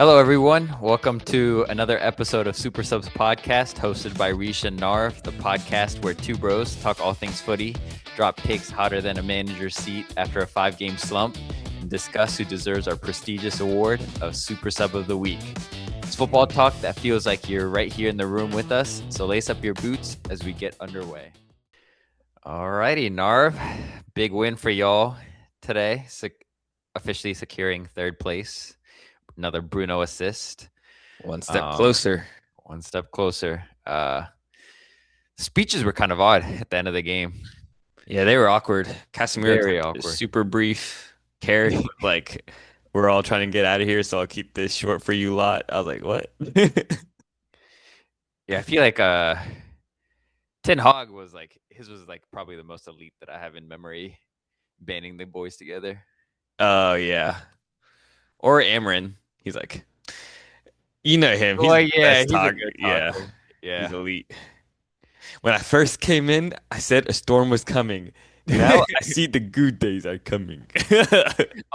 Hello, everyone. Welcome to another episode of Super Subs Podcast, hosted by Rish and Narv, the podcast where two bros talk all things footy, drop takes hotter than a manager's seat after a 5-game slump, and discuss who deserves our prestigious award of Super Sub of the Week. It's football talk that feels like you're right here in the room with us, so lace up your boots as we get underway. Alrighty, Narv. Big win for y'all today, officially securing third place. Another Bruno assist. One step closer. One step closer. Speeches were kind of odd at the end of the game. Yeah, they were awkward. Casemiro, very awkward. Super brief. Carey, like, we're all trying to get out of here, so I'll keep this short for you lot. I was like, what? Yeah, I feel like Ten Hag was like, his was like probably the most elite that I have in memory, banding the boys together. Oh, yeah. Or Amrin. He's like, you know him. He's a good talker. Yeah, he's elite. When I first came in, I said a storm was coming. Now I see the good days are coming.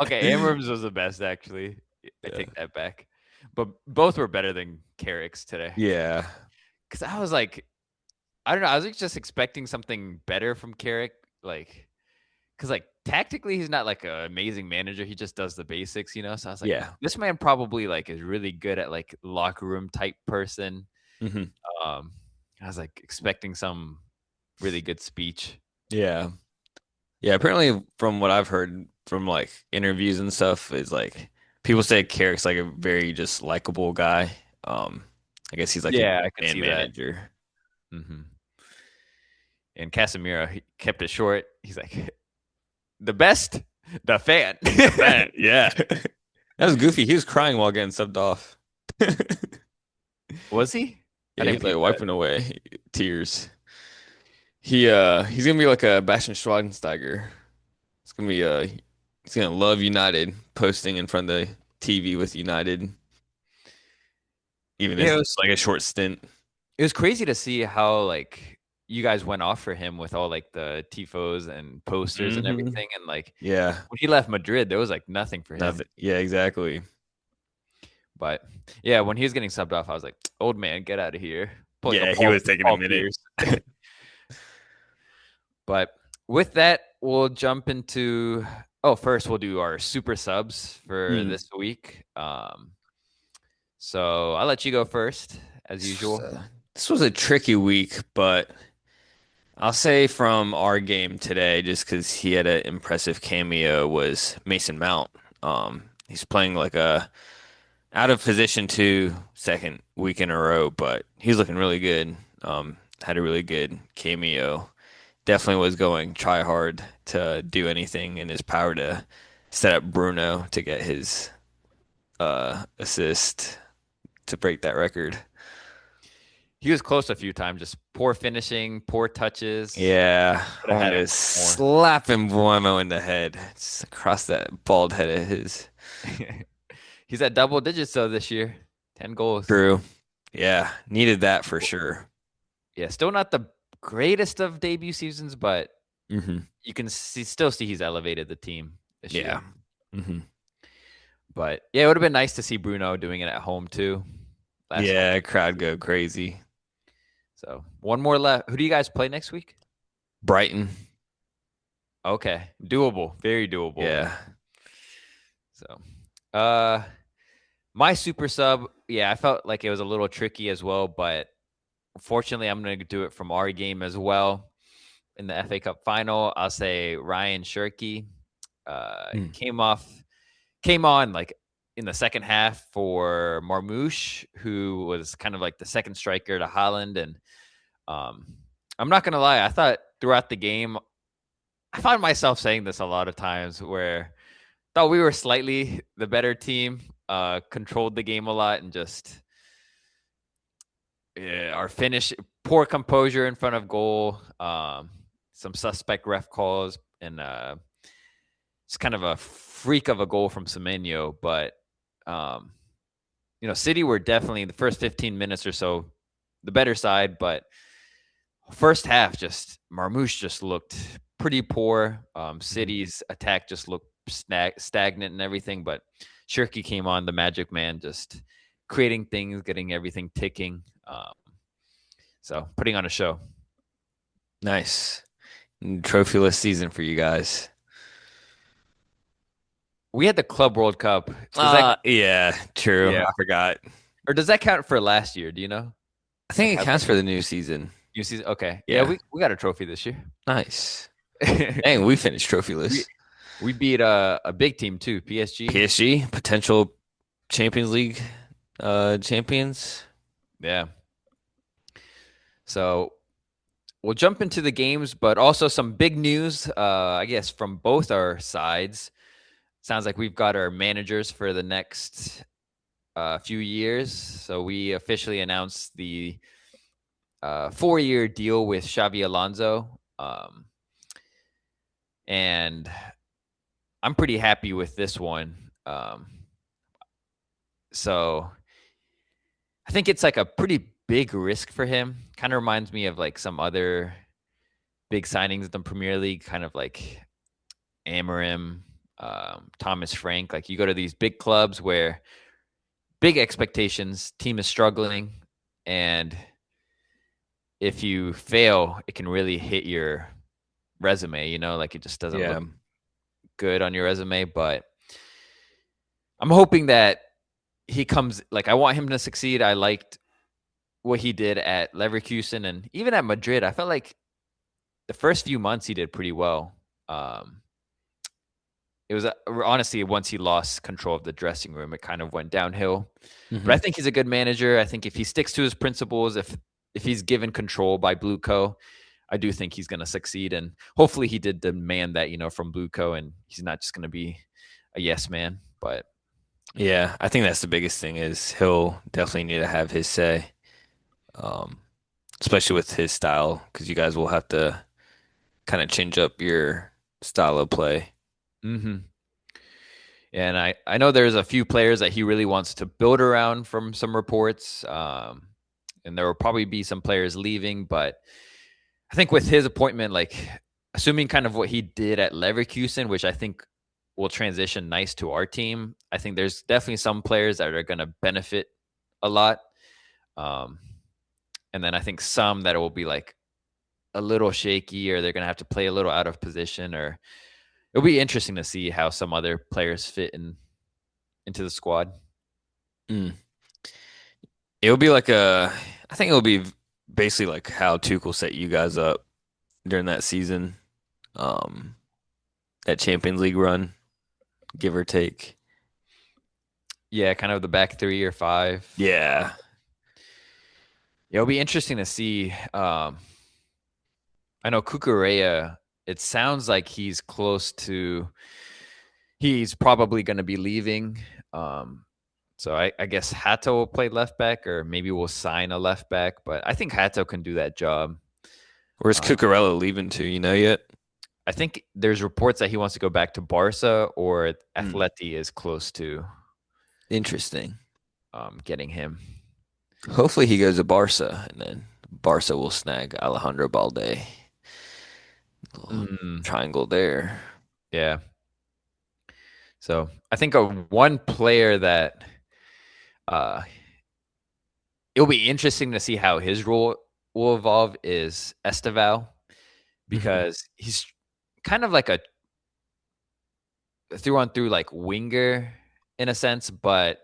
Okay, Amram's was the best, actually. I take that back. But both were better than Carrick's today. Yeah. Because I was like, I don't know. I was just expecting something better from Carrick. Like, because like tactically, he's not like an amazing manager. He just does the basics, you know? So I was like, yeah, this man probably like is really good at like locker room type person. Mm-hmm. I was like expecting some really good speech. Yeah. Yeah, apparently from what I've heard from like interviews and stuff is like people say Carrick's like a very just likable guy. I guess he's like I can see manager. That. Mm-hmm. And Casemiro, he kept it short. He's like, the best, the fan. The fan. Yeah. That was goofy. He was crying while getting subbed off. Was he? Yeah, he's like wiping away tears. He's gonna be like a Bastian Schweinsteiger. It's gonna be he's gonna love United, posting in front of the TV with United. Even if it's like a short stint. It was crazy to see how like you guys went off for him with all like the tifos and posters and everything, and like when he left Madrid, there was like nothing for him. Nothing. Yeah, exactly. But yeah, when he was getting subbed off, I was like, "Old man, get out of here." Yeah, he was taking a minute. But with that, we'll jump into. First we'll do our super subs for this week. So I'll let you go first, as usual. This was a tricky week, but I'll say from our game today, just because he had an impressive cameo, was Mason Mount. He's playing like a out of position 2 second week in a row, but he's looking really good. Had a really good cameo. Definitely was going try hard to do anything in his power to set up Bruno to get his assist to break that record. He was close a few times, just poor finishing, poor touches. Yeah, I was slapping Buemo in the head, just across that bald head of his. He's at double digits though this year, 10 goals. True. Yeah, needed that for sure. Yeah, still not the greatest of debut seasons, but you can still see he's elevated the team this year. Mm-hmm. But yeah, it would have been nice to see Bruno doing it at home too. Crowd go crazy. So one more left. Who do you guys play next week? Brighton. Okay, doable, very doable. Yeah. So, my super sub, I felt like it was a little tricky as well, but fortunately, I'm going to do it from our game as well. In the FA Cup final, I'll say Ryan Shirky came on like in the second half for Marmoush, who was kind of like the second striker to Haaland. And I'm not going to lie, I thought throughout the game, I found myself saying this a lot of times where I thought we were slightly the better team, controlled the game a lot, and just our finish, poor composure in front of goal, some suspect ref calls, and it's kind of a freak of a goal from Semenyo. But City were definitely the first 15 minutes or so the better side, but first half, just Marmoush just looked pretty poor. City's attack just looked stagnant and everything. But Shirky came on, the magic man, just creating things, getting everything ticking. So putting on a show. Nice. Trophyless season for you guys. We had the Club World Cup. Does that Yeah, true. yeah, I forgot. or does that count for last year? Do you know? I Like think it how counts for the new season. you see? Okay, yeah, Yeah. we got a trophy this year. Nice. Dang, we finished trophyless. we we beat a big team too, PSG. PSG, potential Champions League champions. Yeah. So we'll jump into the games, but also some big news, I guess, from both our sides. Sounds like we've got our managers for the next few years. So we officially announced the 4-year deal with Xabi Alonso. And I'm pretty happy with this one. So I think it's like a pretty big risk for him. Kind of reminds me of like some other big signings in the Premier League, kind of like Amorim, Thomas Frank. Like you go to these big clubs where big expectations, team is struggling, and if you fail, it can really hit your resume. Like it just doesn't Yeah. look good on your resume. But I'm hoping that he comes. Like I want him to succeed. I liked what he did at Leverkusen and even at Madrid. I felt like the first few months he did pretty well. It was honestly once he lost control of the dressing room, it kind of went downhill. But I think he's a good manager. I think if he sticks to his principles, if he's given control by Blueco, I do think he's going to succeed. And hopefully he did demand that, from Blueco, and he's not just going to be a yes man. But Yeah, I think that's the biggest thing is he'll definitely need to have his say, especially with his style, because you guys will have to kind of change up your style of play. mm-hmm. And I know there's a few players that he really wants to build around from some reports. And there will probably be some players leaving, but I think with his appointment, like assuming kind of what he did at Leverkusen, which I think will transition nice to our team, I think there's definitely some players that are going to benefit a lot. And then I think some that will be like a little shaky, or they're going to have to play a little out of position, or it'll be interesting to see how some other players fit into the squad. Mm. It'll be like I think it'll be basically like how Tuchel set you guys up during that season, that Champions League run, give or take. Yeah, kind of the back 3 or 5. Yeah. It'll be interesting to see. I know Cucurella, it sounds like he's probably going to be leaving. So I guess Hato will play left back, or maybe we'll sign a left back. But I think Hato can do that job. Where's Cucurella leaving to? You know yet? I think there's reports that he wants to go back to Barca, or Atleti is close to Interesting. getting him. Hopefully he goes to Barca, and then Barca will snag Alejandro Balde. Triangle there. Yeah. So I think one player that it'll be interesting to see how his role will evolve is Esteval, because he's kind of like a through on through like winger in a sense, but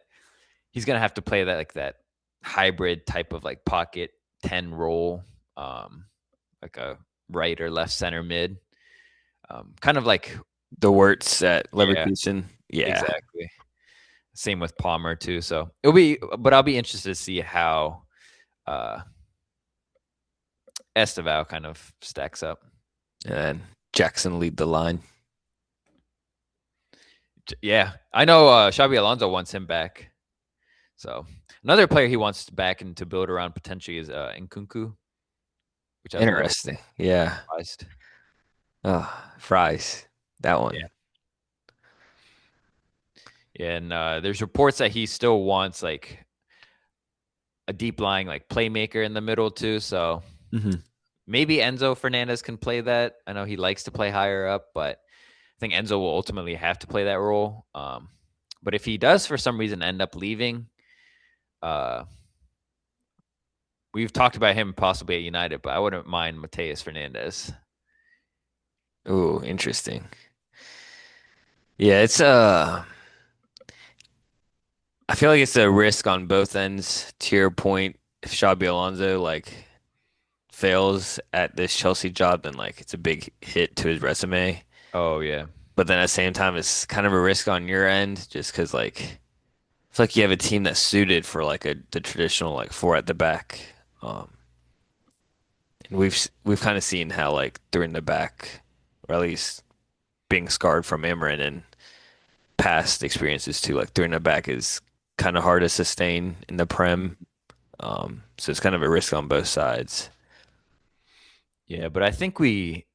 he's gonna have to play that hybrid type of like pocket 10 role, like a right or left center mid, kind of like The Wirtz at yeah, Leverkusen. Yeah. exactly. Same with Palmer too. So but I'll be interested to see how Esteval kind of stacks up. And then Jackson lead the line. Yeah, I know Xabi Alonso wants him back. So another player he wants back and to build around potentially is Nkunku, which I was Interesting. Yeah. surprised. Fries. That one. Yeah. And there's reports that he still wants like a deep lying like playmaker in the middle too. So maybe Enzo Fernandez can play that. I know he likes to play higher up, but I think Enzo will ultimately have to play that role. But if he does for some reason end up leaving, uh, we've talked about him possibly at United, but I wouldn't mind Mateus Fernandes. Ooh, interesting. Yeah, it's I feel like it's a risk on both ends. To your point, if Xabi Alonso like fails at this Chelsea job, then like it's a big hit to his resume. Oh yeah, But then at the same time, it's kind of a risk on your end, just because like it's like you have a team that's suited for like the traditional like four at the back. Um, and we've kind of seen how like during the back, or at least being scarred from Imran and past experiences too, like during the back is kind of hard to sustain in the Prem. So it's kind of a risk on both sides. yeah. But I think we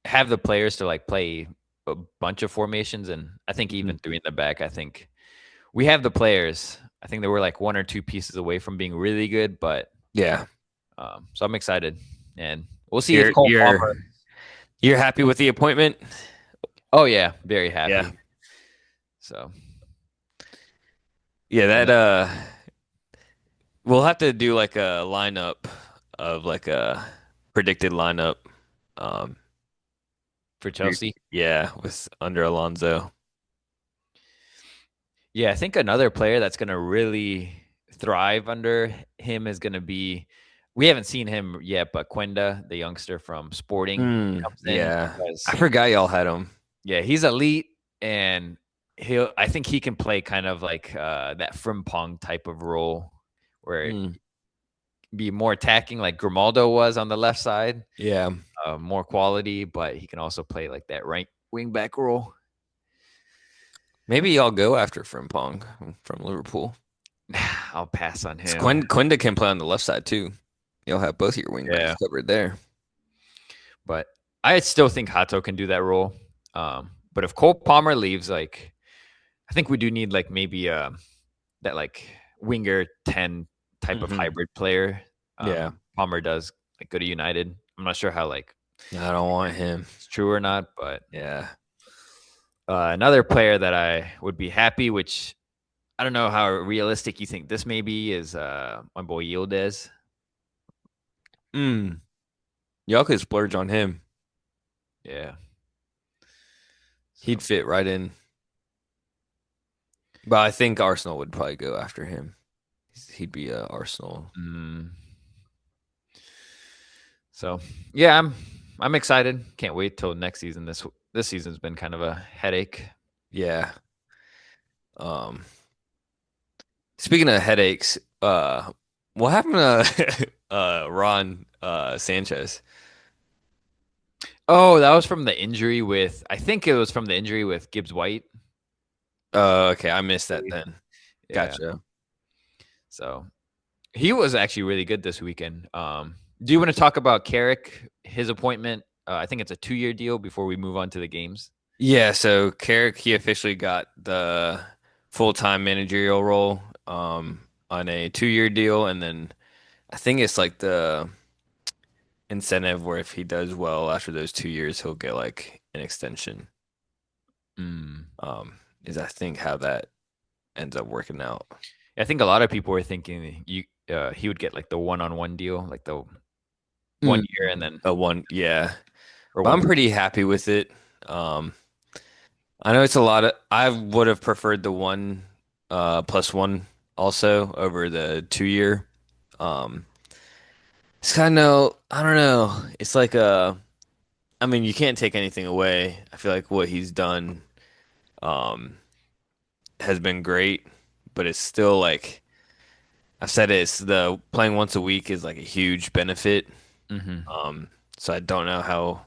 have the players to like play a bunch of formations, and I think Mhm. even three in the back. I think we have the players. I think they were like one or two pieces away from being really good, but Yeah, so I'm excited, and we'll see if you're Cole you're Palmer. you're happy with the appointment? Oh yeah, very Yeah. happy. So Yeah, and that we'll have to do like a lineup of like a predicted lineup. Um, for Chelsea, yeah, with under Alonso. yeah, I think another player that's going to really thrive under him is going to be. We haven't seen him yet, but Quenda, the youngster from Sporting, comes in Yeah. I because forgot y'all had him. yeah, he's elite, and he'll. I think he can play kind of like that Frimpong type of role, where it Mm, be more attacking, like Grimaldo was on the left side, yeah. more quality, but he can also play like that right wing back role. Maybe y'all go after Frimpong from Liverpool. I'll pass on 'Cause him. Quinda can play on the left side too. You'll have both your wingbacks Yeah, covered there. but I still think Hato can do that role. But if Cole Palmer leaves, like I think we do need like maybe that like winger 10 type of Hmm. hybrid player. Yeah. Palmer does like go to United. I'm not sure how like I don't want him. it's true or not, but Yeah. another player that I would be happy, which I don't know how realistic you think this may be, is my boy Yildiz. Mm. Y'all could splurge on him. Yeah. He'd So fit right in. But I think Arsenal would probably go after him. He'd be Arsenal. mm, so yeah, I'm excited. Can't wait till next season. This season's been kind of a headache. Yeah. Um, Speaking of headaches, what happened to Ron Sanchez? Oh, that was from the injury with I think it was from the injury with Gibbs White. Oh, okay, I missed that then. Yeah. Gotcha. So he was actually really good this weekend. Do you want to talk about Carrick, his appointment? I think it's a 2-year deal before we move on to the games. Yeah, so Carrick, he officially got the full-time managerial role on a 2-year deal, and then I think it's like the incentive where if he does well after those 2 years, he'll get like an extension. Mm. Is I think how that ends up working out. I think a lot of people were thinking he would get like the one-on-one deal, like the one Mm. year and then A one, yeah. or But I'm one. pretty happy with it. Um, I know it's a lot of, I would have preferred the one plus one also over the 2 year. Um, it's kind of, I don't know. It's like I mean, you can't take anything away. I feel like what he's done um has been great, but it's still like I've said it, it's the playing once a week is like a huge benefit. Mm-hmm. Um, so I don't know how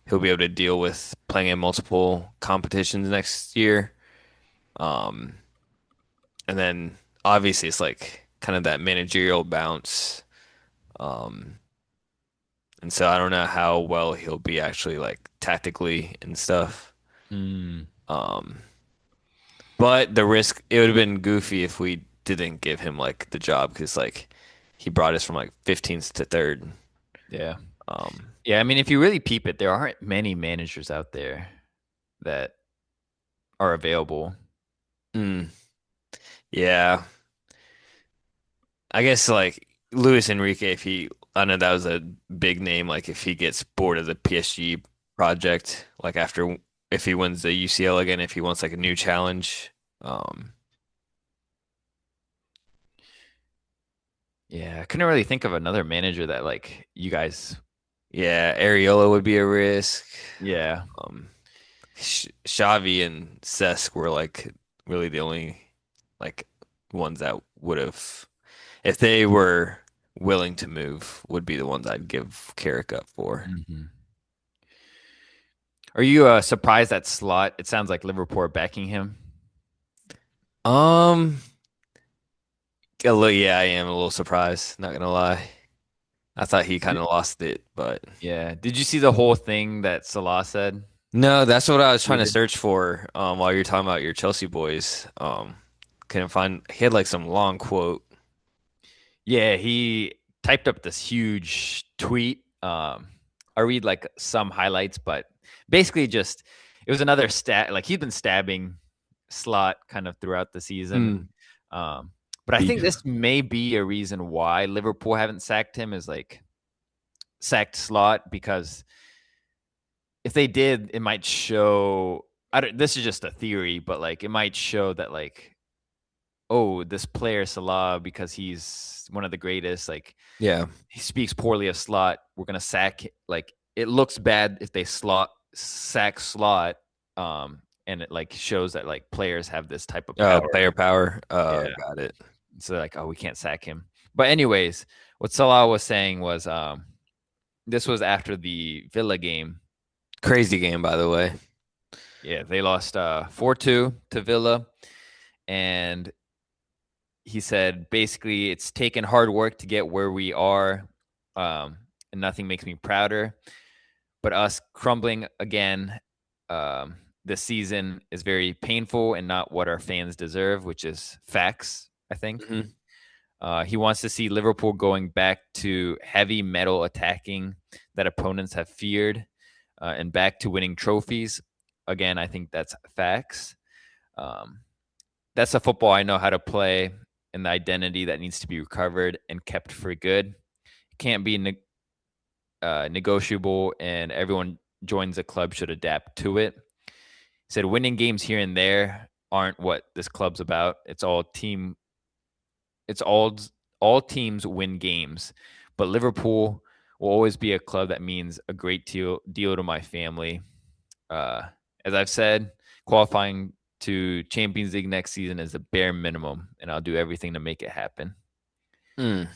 he'll be able to deal with playing in multiple competitions next year. Um, and then obviously it's like kind of that managerial bounce. Um, and so I don't know how well he'll be actually like tactically and stuff. Mm. Um, but the risk, it would have been goofy if we didn't give him like the job because like he brought us from like 15th to third. Yeah. Yeah, I mean, if you really peep it, there aren't many managers out there that are available. mm, yeah, I guess like Luis Enrique, if he, I know that was a big name. Like if he gets bored of the PSG project, like after if he wins the UCL again, if he wants like a new challenge, um, Yeah, I couldn't really think of another manager that like you guys. yeah, Areola would be a risk. Yeah. Um, Xavi and Cesc were like really the only like ones that would have, if they were willing to move, would be the ones I'd give Carrick up for. Mhm. Are you surprised that Slot? It sounds like Liverpool are backing him. Um, yeah, I am a little surprised, not gonna lie. I thought he kind of lost it, but Yeah. Did you see the whole thing that Salah said? no, that's what I was trying to Tweeted? search for while you're talking about your Chelsea boys. Couldn't find, he had like some long quote. Yeah, he typed up this huge tweet. I read like some highlights, but basically just it was another stat. Like he's been stabbing Slot kind of throughout the season. Mm, Um, but I think beef. this may be a reason why Liverpool haven't sacked him is like sacked Slot because if they did, it might show. I don't, this is just a theory, but like it might show that like oh this player Salah because he's one of the greatest like Yeah. he speaks poorly of Slot. We're gonna sack. Like it looks bad if they sack Slot, and it like shows that like players have this type of Oh, power. player power. Yeah, Got it. so like oh we can't sack him. But anyways, what Salah was saying was this was after the Villa game. Crazy game, by the way. Yeah, they lost 4-2 to Villa, and he said basically it's taken hard work to get where we are, and nothing makes me prouder. But us crumbling again this season is very painful and not what our fans deserve, which is facts, I think. Hmm. He wants to see Liverpool going back to heavy metal attacking that opponents have feared and back to winning trophies. Again, I think that's facts. Um, that's a football I know how to play and the identity that needs to be recovered and kept for good. It can't be negotiable, and everyone joins the club should adapt to it. He said winning games here and there aren't what this club's about. It's all team. It's all teams win games, but Liverpool will always be a club that means a great deal to my family. Uh, as I've said, qualifying to Champions League next season is the bare minimum, and I'll do everything to make it happen. Mm.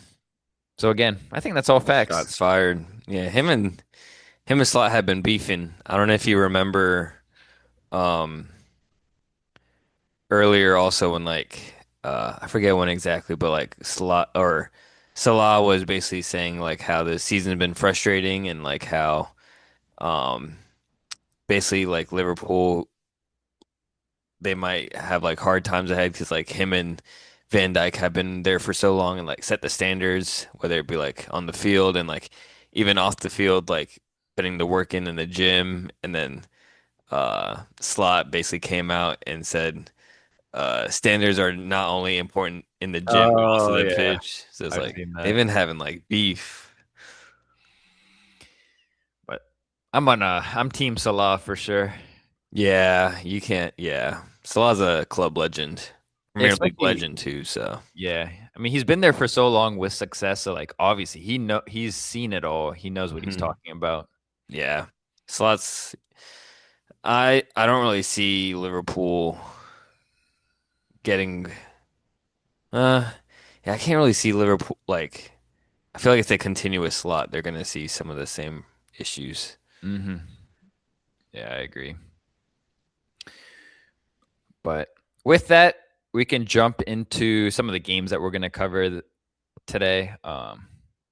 So again, I think that's all facts. Shots fired. Yeah, him and Slot had been beefing. I don't know if you remember um earlier also when like I forget when exactly, but like Slot or Salah was basically saying like how the season's been frustrating and like how um basically like Liverpool they might have like hard times ahead because like him and Van Dijk have been there for so long and like set the standards, whether it be like on the field and like even off the field, like putting the work in the gym. And then Slot basically came out and said standards are not only important in the gym but also Oh the yeah, pitch. So it's I've like seen they've that. been having like beef. But I'm Team Salah for sure. Yeah, you can't. Yeah, Salah's a club legend, Premier League Especially legend too. So. yeah. I mean, he's been there for so long with success. So like obviously he's seen it all. He knows what he's Mhm. talking about. Yeah. Slots. I don't really see Liverpool getting yeah, I can't really see Liverpool like I feel like it's a continuous slot. They're gonna see some of the same issues. Hmm. Yeah, I agree. But with that, we can jump into some of the games that we're going to cover today.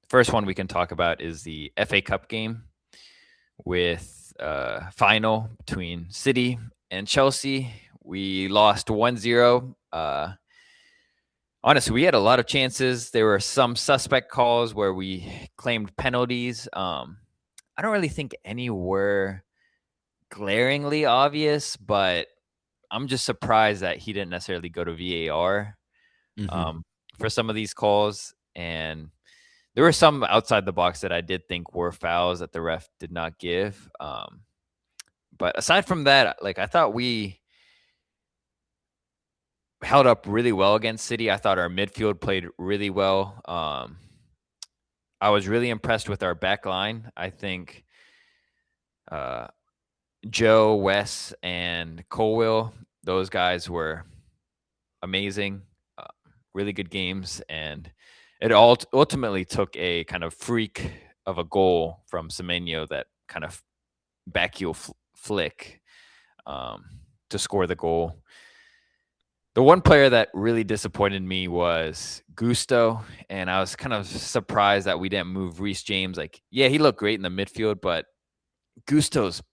First one we can talk about is the FA Cup game with final between City and Chelsea. We lost 1-0. Honestly, we had a lot of chances. There were some suspect calls where we claimed penalties. I don't really think any were glaringly obvious, but I'm just surprised that he didn't necessarily go to VAR Hmm. um, for some of these calls. And there were some outside the box that I did think were fouls that the ref did not give. But aside from that, like I thought we held up really well against City. I thought our midfield played really well. I was really impressed with our back line. I think uh, Joe, Wes, and Colwill, those guys were amazing. Uh, really good games. And it all ultimately took a kind of freak of a goal from Semenyo, that kind of back heel flick um, to score the goal. The one player that really disappointed me was Gusto, and I was kind of surprised that we didn't move Reece James. Like, yeah, he looked great in the midfield, but Gusto's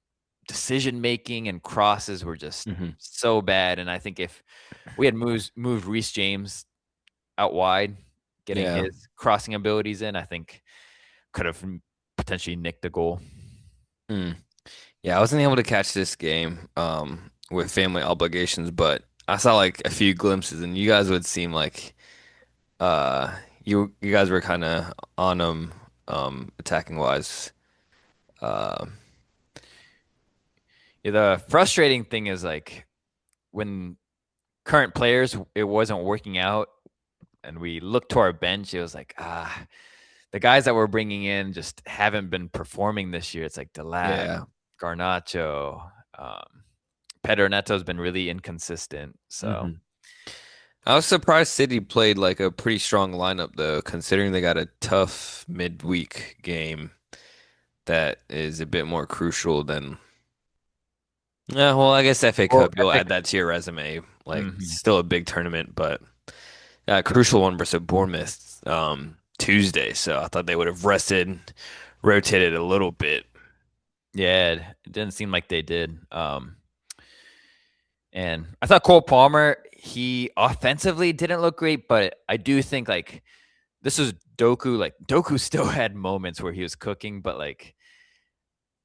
decision making and crosses were just Hmm. so bad. And I think if we had moved Reece James out wide, getting Yeah. his crossing abilities in, I think could have potentially nicked the goal. Mm. Yeah, I wasn't able to catch this game with family obligations, but I saw like a few glimpses, and you guys would seem like you guys were kind of on them attacking wise. Uh, Yeah, the frustrating thing is like when current players it wasn't working out and we looked to our bench, it was like, the guys that we're bringing in just haven't been performing this year. It's like Delac, yeah. Garnacho, Pedro Neto's been really inconsistent. So Hmm. I was surprised City played like a pretty strong lineup though, considering they got a tough midweek game that is a bit more crucial than. Yeah, well, I guess FA well, Cup, you'll Epic. add that to your resume. Like, Mhm. still a big tournament, but a crucial one versus Bournemouth Tuesday. So I thought they would have rested, rotated a little bit. Yeah, it didn't seem like they did. And I thought Cole Palmer, he offensively didn't look great, but I do think like this was Doku. Like Doku still had moments where he was cooking, but like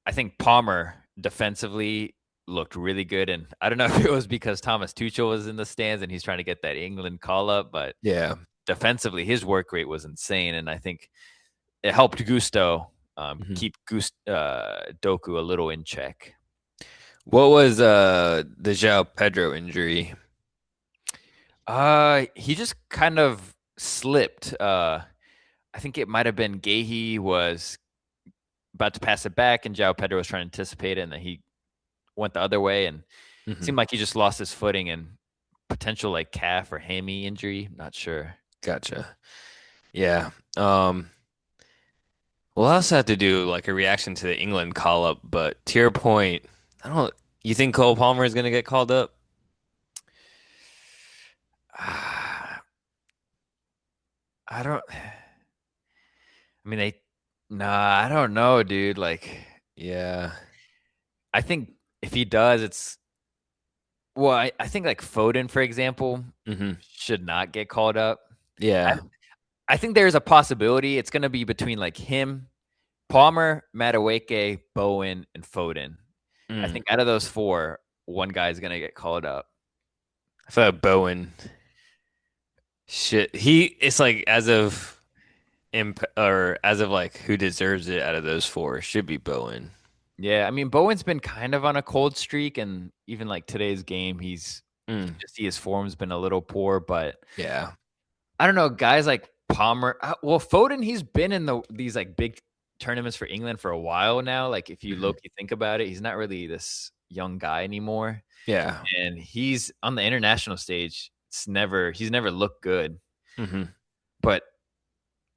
I think Palmer defensively looked really good. And I don't know if it was because Thomas Tuchel was in the stands and he's trying to get that England call up, but Yeah. defensively his work rate was insane. And I think it helped Gusto Mhm. keep Doku a little in check. What was the João Pedro injury? He just kind of slipped. I think it might have been Gahey was about to pass it back, and João Pedro was trying to anticipate it, and then he went the other way, and it Hmm. seemed like he just lost his footing and potential like calf or hammy injury. Not sure. Gotcha. Yeah. We'll also have to do like a reaction to the England call up, but to your point, I don't. You think Cole Palmer is gonna get called up? I don't. I mean, Nah, I don't know, dude. Like, Yeah. I think if he does, it's well. I think like Foden, for example, Hmm. should not get called up. I Yeah. I think there's a possibility it's going to be between like him, Palmer, Madueke, Bowen, and Foden. I Mm. think out of those four, one guy's going to get called up. I feel like Bowen. Shit. It's like as of or as of like who deserves it out of those four should be Bowen. Yeah, I mean Bowen's been kind of on a cold streak, and even like today's game, you Mm. can just see his form's been a little poor. But Yeah. I don't know, guys like Palmer. Well, Foden, he's been in these like big tournaments for England for a while now. Like if you Hmm. look, you think about it, he's not really this young guy anymore, Yeah. and he's on the international stage. He's never looked good. Hmm. But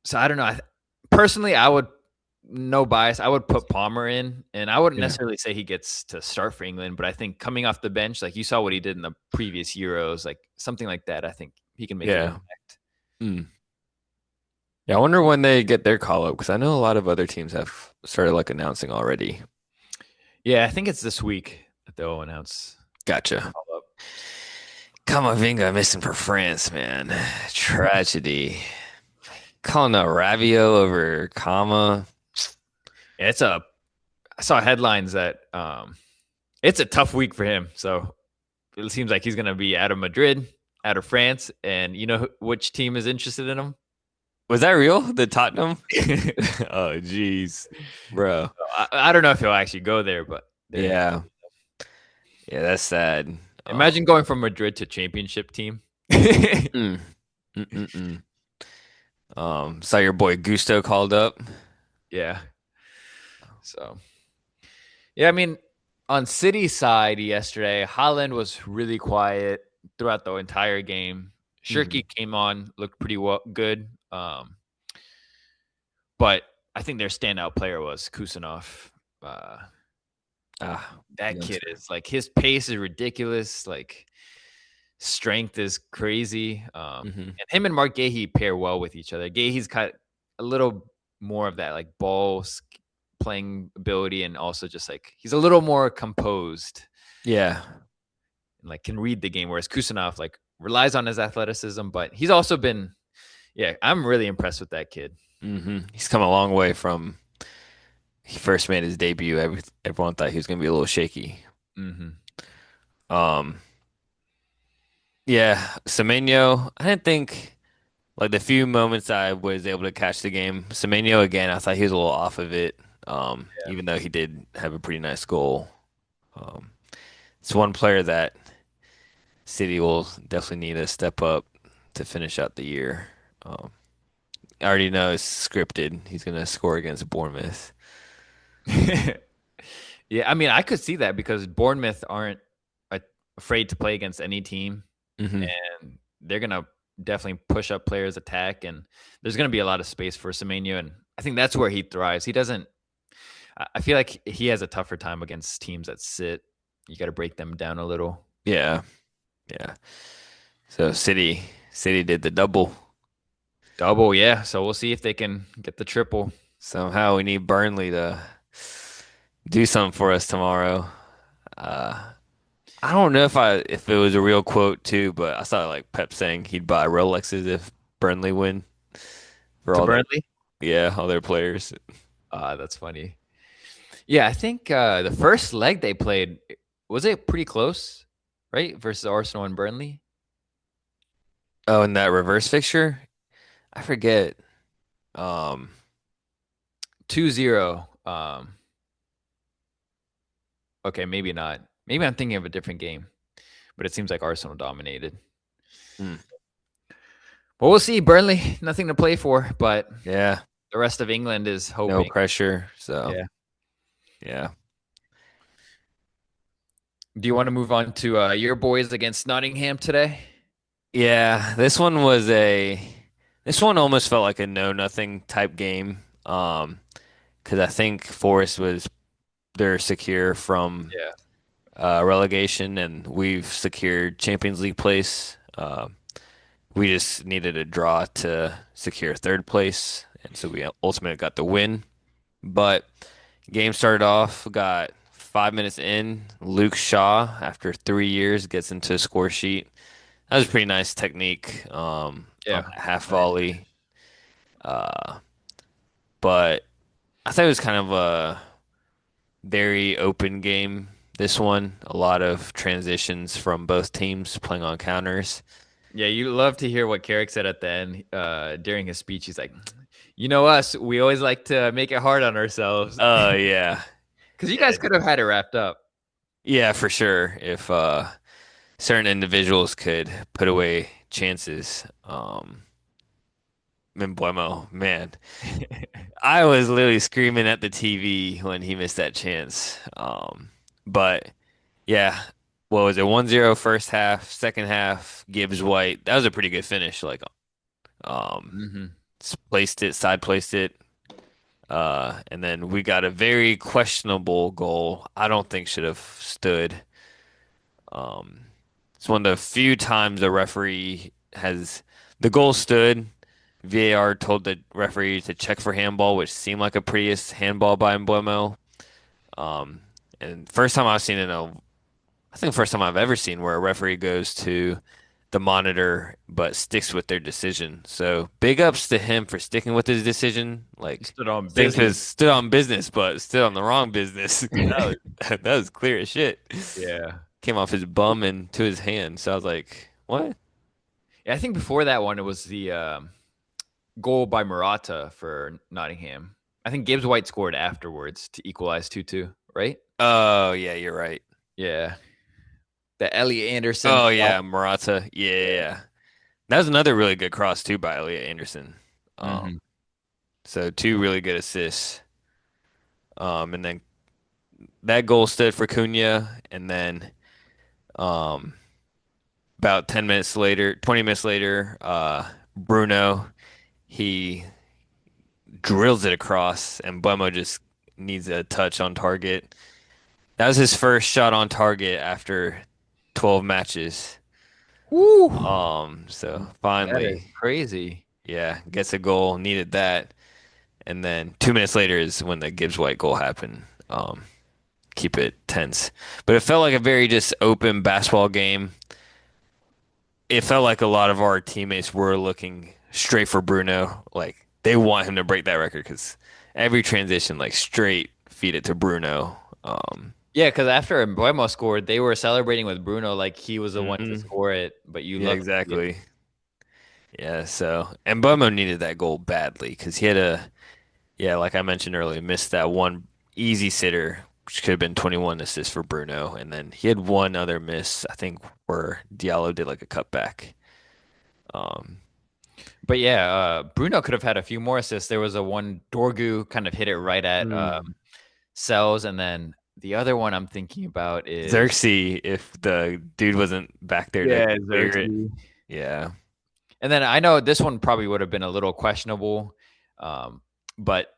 so I don't know. Personally, I would no bias. I would put Palmer in, and I wouldn't Yeah. necessarily say he gets to start for England, but I think coming off the bench, like you saw what he did in the previous Euros, like something like that, I think he can make an Yeah. impact. Mm. Yeah. I wonder when they get their call up because I know a lot of other teams have started like announcing already. Yeah, I think it's this week that they'll announce the Gotcha. call up. Kamavinga missing for France, man. Tragedy. Calling out Rabiot over Kama. Yeah, it's a I saw headlines that it's a tough week for him. So it seems like he's going to be out of Madrid, out of France, and you know which team is interested in him? Was that real? The Tottenham? Oh, jeez, bro. I don't know if he'll actually go there, but they're Yeah, yeah, that's sad. imagine going from Madrid to championship team. Mm, mm. Saw your boy Gusto called up. Yeah. So yeah, I mean, on City side yesterday, Holland was really quiet throughout the entire game. Mhm. Shirky came on, looked pretty good. But I think their standout player was Kusanov. Uh, that kid Youngster. is like his pace is ridiculous. Like strength is crazy. Hmm. And him and Mark Gahey pair well with each other. Gahey's got a little more of that like playing ability, and also just like he's a little more composed Yeah. and like can read the game. Whereas Kusanov like relies on his athleticism, but he's also been yeah. I'm really impressed with that kid. He's come a long way from he first made his debut. Everyone thought he was gonna be a little shaky. Hmm. Um, yeah, Semenyo. I didn't think like the few moments I was able to catch the game. Semenyo again. I thought he was a little off of it. Even though he did have a pretty nice goal. Um, it's one player that City will definitely need to step up to finish out the year. Um, I already know it's scripted. He's gonna score against Bournemouth. Yeah, I mean, I could see that because Bournemouth aren't afraid to play against any team, Hmm. and they're gonna definitely push up players' attack, and there's gonna be a lot of space for Semenyo, and I think that's where he thrives. He doesn't. I feel like he has a tougher time against teams that sit. You got to break them down a little. Yeah, yeah. So City did the double. Double, yeah. So we'll see if they can get the triple. Somehow we need Burnley to do something for us tomorrow. Uh, I don't know if it was a real quote too, but I saw like Pep saying he'd buy Rolexes if Burnley win for To all their Burnley? all their players. That's funny. Yeah, I think the first leg they played was it pretty close, right? Versus Arsenal and Burnley. Oh, and that reverse fixture, I forget. Um, 2-0. Okay, maybe not. Maybe I'm thinking of a different game, but it seems like Arsenal dominated. hmm, But we'll see. Burnley, nothing to play for, but yeah, the rest of England is no hoping. pressure. So Yeah. yeah, Do you want to move on to your boys against Nottingham today? yeah. This one almost felt like a know nothing type game. Because I think Forest was they're secure from Yeah. relegation, and we've secured Champions League place. We just needed a draw to secure third place, and so we ultimately got the win. But game started off, got 5 minutes in. Luke Shaw, after 3 years, gets into a score sheet. That was a pretty nice technique on Yeah. that half Nice volley. finish. Uh, but I thought it was kind of a very open game. This one, a lot of transitions from both teams playing on counters. Yeah, you love to hear what Carrick said at the end during his speech. He's like, you know us, we always like to make it hard on ourselves. Yeah. Because you guys Yeah. could have had it wrapped up. Yeah, for sure. If certain individuals could put away chances. Mbuemo, man. I was literally screaming at the TV when he missed that chance. But yeah, what was it? 1-0 first half, second half, Gibbs White. That was a pretty good finish. Like um Hmm. placed it, side placed it. And then we got a very questionable goal. I don't think should have stood. Um, it's one of the few times a referee has the goal stood. VAR told the referee to check for handball, which seemed like a prettiest handball by Mbeumo. Um, and first time I've seen it, I think the first time I've ever seen where a referee goes to the monitor, but sticks with their decision. So big ups to him for sticking with his decision. Like Stood on sticking to business. his stood on business, but stood on the wrong business. That was clear as shit. Yeah. Came off his bum and to his hand. So I was like, what? Yeah, I think before that one, it was the goal by Morata for Nottingham. I think Gibbs White scored afterwards to equalize 2-2, right? Oh yeah, you're right. Yeah. The Elliot Anderson. Oh yeah, Morata. Yeah, yeah, Yeah. yeah. That was another really good cross too by Elliot Anderson. Um, Hmm. so two really good assists. And then that goal stood for Cunha, and then um, about 10 minutes later, 20 minutes later, Bruno he drills it across, and Buemo just needs a touch on target. That was his first shot on target after 12 matches. Woo! So That is finally, crazy. yeah, gets a goal. Needed that. And then 2 minutes later is when the Gibbs White goal happened. Keep it tense. But it felt like a very just open basketball game. It felt like a lot of our teammates were looking straight for Bruno. Like they want him to break that record because every transition, like straight feed it to Bruno. Yeah, because after Mbuemo scored, they were celebrating with Bruno like he was the one to mhm. score it, but you Yeah, love to see it. exactly. Yeah, so and Bomo needed that goal badly because he had yeah, like I mentioned earlier, missed that one easy sitter, which could have been 21 assists for Bruno, and then he had one other miss, I think, where Diallo did like a cutback. Um, But yeah, Bruno could have had a few more assists. There was a one Dorgu kind of hit it right at mm. Sells, and then the other one I'm thinking about is Xerxes, if the dude wasn't back there to yeah, clear it, Xerxes. yeah. And then I know this one probably would have been a little questionable, but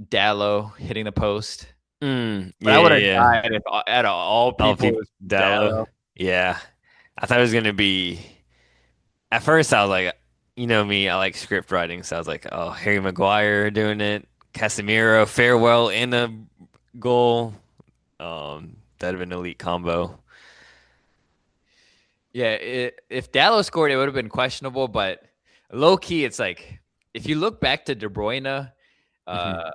Dallo hitting the post. But Yeah, I would yeah, have yeah. died if out of all All people it people was Dallo. Dallo. Yeah. I thought it was gonna be at first I was like, you know me, I like script writing, so I was like, oh, Harry Maguire doing it, Casemiro, farewell and a goal. That'd have been an elite combo. Yeah, if Dallo scored, it would have been questionable. But low key, it's like if you look back to De Bruyne, Mhm. uh,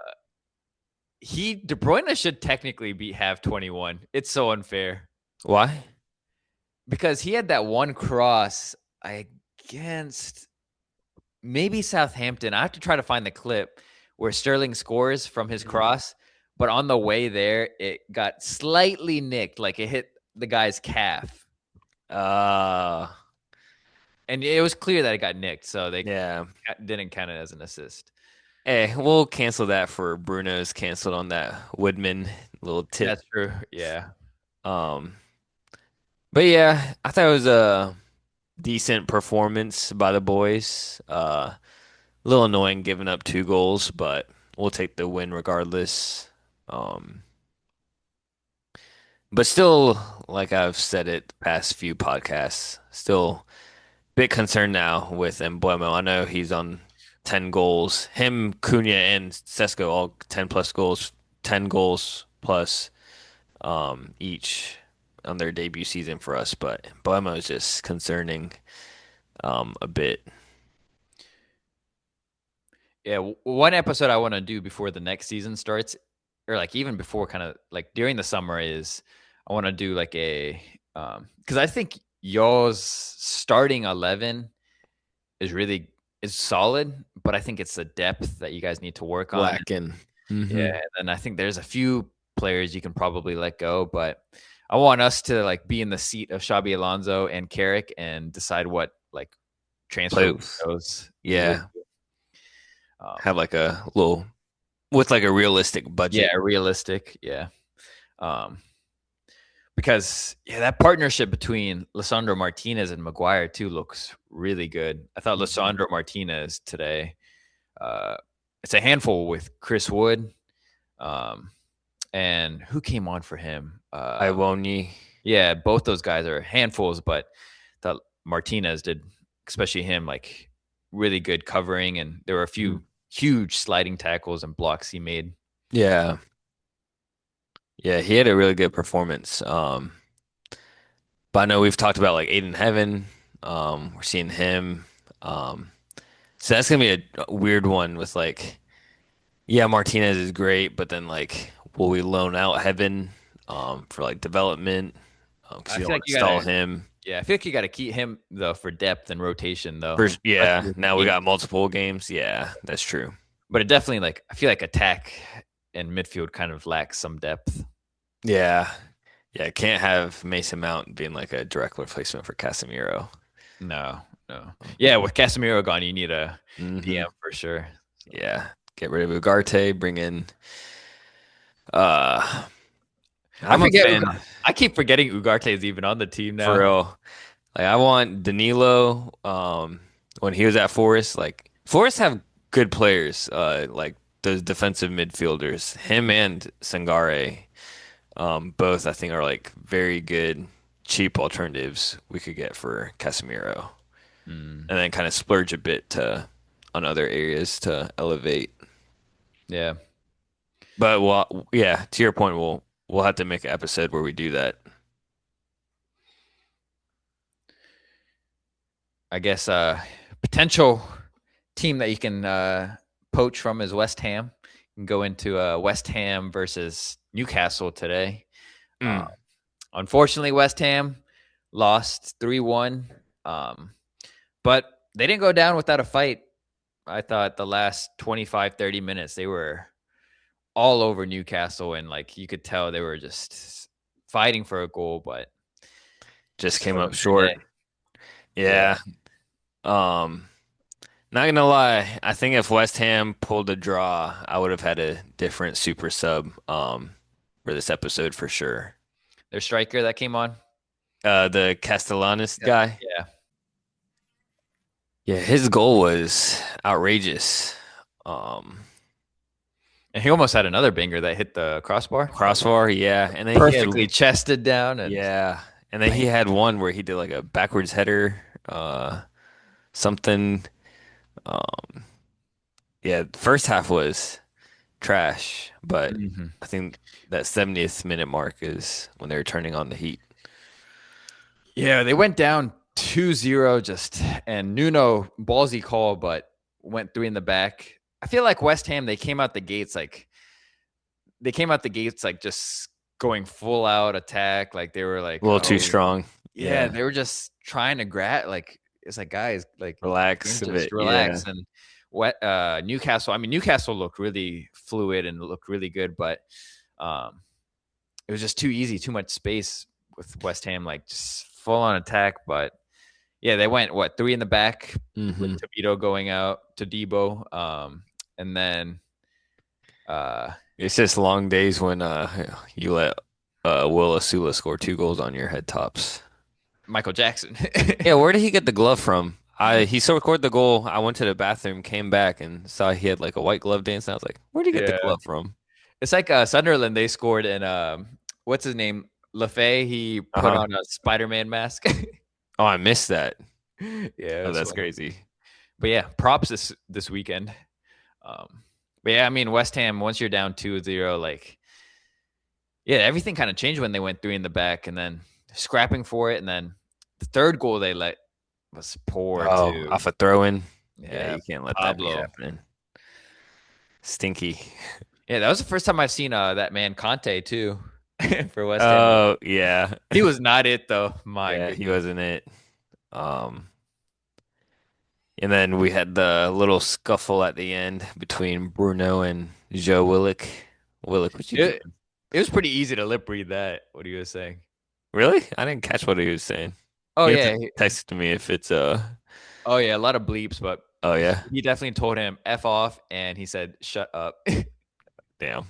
De Bruyne should technically be have 21. It's so unfair Why? because he had that one cross against maybe Southampton. I have to try to find the clip where Sterling scores from his Mhm. cross, but on the way there, it got slightly nicked, like it hit the guy's calf. Uh, And it was clear that it got nicked, so they yeah. didn't count it as an assist. Hey, we'll cancel that for Bruno's canceled on that Woodman little tip. That's true. Yeah. Um, but yeah, I thought it was a decent performance by the boys. A little annoying giving up two goals, but we'll take the win regardless. Um, but still, like I've said it past few podcasts, still a bit concerned now with Embuemo. I know he's on 10 goals. Him, Cunha, and Sesko all 10 plus goals, 10 goals plus each on their debut season for us. But Embuemo is just concerning a bit. Yeah. One episode I want to do before the next season starts, or like even before kind of like during the summer, is I want to do like because I think y'all's starting 11 is really is solid, but I think it's the depth that you guys need to work on. Lacking. Yeah, Hmm. and I think there's a few players you can probably let go, but I want us to like be in the seat of Xabi Alonso and Carrick and decide what like transfer Playoffs. windows we would. Yeah. Um, Have like a little with like a realistic budget. yeah, realistic. Yeah, um, because yeah, that partnership between Lisandro Martinez and Maguire too looks really good. I thought Mhm. Lisandro Martinez today. Uh, it's a handful with Chris Wood. Um, and who came on for him? Iwoni. Yeah, both those guys are handfuls, but thought Martinez did, especially him, like really good covering, and there were a Mhm. few huge sliding tackles and blocks he made. Yeah. Yeah, he had a really good performance. But I know we've talked about like Aiden Heaven. We're seeing him. So that's gonna be a weird one with like, yeah, Martinez is great, but then like, will we loan out Heaven for like development? Because I you don't feel want like to you stall gotta, him. yeah, I feel like you gotta keep him though for depth and rotation though, First, especially yeah, with the now we game. got multiple games. Yeah, that's true. But it definitely like I feel like attack and midfield kind of lacks some depth. Yeah, yeah, can't have Mason Mount being like a direct replacement for Casemiro. No, no. Yeah, with Casemiro gone, you need a Hmm. DM for sure. So, Yeah, get rid of Ugarte, bring in. Uh, I I'm a forget. fan I keep forgetting Ugarte is even on the team for now. real. Like I want Danilo. When he was at Forest, like Forest have good players. Like the defensive midfielders, him and Sangare. Both I think are like very good, cheap alternatives we could get for Casemiro, Mm, and then kind of splurge a bit to on other areas to elevate. yeah, But well, yeah, to your point, we'll have to make an episode where we do that. I guess potential team that you can poach from is West Ham. You can go into West Ham versus Newcastle today. Uh, Mm. unfortunately, West Ham lost 3-1, but they didn't go down without a fight. I thought the last 25, 30 minutes, they were all over Newcastle, and like you could tell they were just fighting for a goal, but Just just came up wasn't their day. short. Yeah. Yeah. Um, Not gonna lie, I think if West Ham pulled a draw, I would have had a different super sub for this episode for sure. Their striker that came on. The Castellanos Yeah. guy. Yeah. Yeah, his goal was outrageous. Um, And he almost had another banger that hit the crossbar. Crossbar, yeah, and then he had Perfectly chested down and yeah, and then he bam. had one where he did like a backwards header, something. Um, yeah, the first half was trash, but Mhm. I think that 70th minute mark is when they were turning on the heat. Yeah, they went down 2-0 just and Nuno ballsy call, but went three in the back. I feel like West Ham, they came out the gates like just going full out attack. Like they were A like, little too oh strong. yeah, Yeah, they were just trying to grab like it's like guys like relax can a just bit. Yeah, relax and what Newcastle. I mean Newcastle looked really fluid and looked really good, but um it was just too easy, too much space with West Ham, like just full on attack. But yeah, they went what three in the back with hmm. Tobito going out to Debo, and then uh, It's just long days when you let Will Asula score two goals on your head tops. Michael Jackson. Yeah, where did he get the glove from? He scored the goal. I went to the bathroom, came back, and saw he had like a white glove dance. And I was like, where did he get the Yeah, glove from? it's like Sunderland. They scored, and what's his name? Lafay. He put Uh-huh. on a Spider-Man mask. Oh, I missed that. Yeah, Oh, it's that's funny. crazy. But yeah, props this weekend. But yeah, I mean West Ham. Once you're down 2-0, like yeah, everything kind of changed when they went three in the back, and then scrapping for it, and then the third goal they let was poor Oh, too. off a throw in. Yeah, Yeah, you can't let that be Pablo. happening. Stinky. Yeah, that was the first time I've seen that man Conte too for West Ham. Oh, yeah. He was not it though. My Yeah, he goodness. wasn't it. Um, and then we had the little scuffle at the end between Bruno and Joe Willock. Willock, what you It, doing? it was pretty easy to lip read that. What he was saying. Really? I didn't catch what he was saying. Oh You have to yeah, text me if it's oh yeah, a lot of bleeps, but oh yeah. he definitely told him f off, and he said shut up. Damn.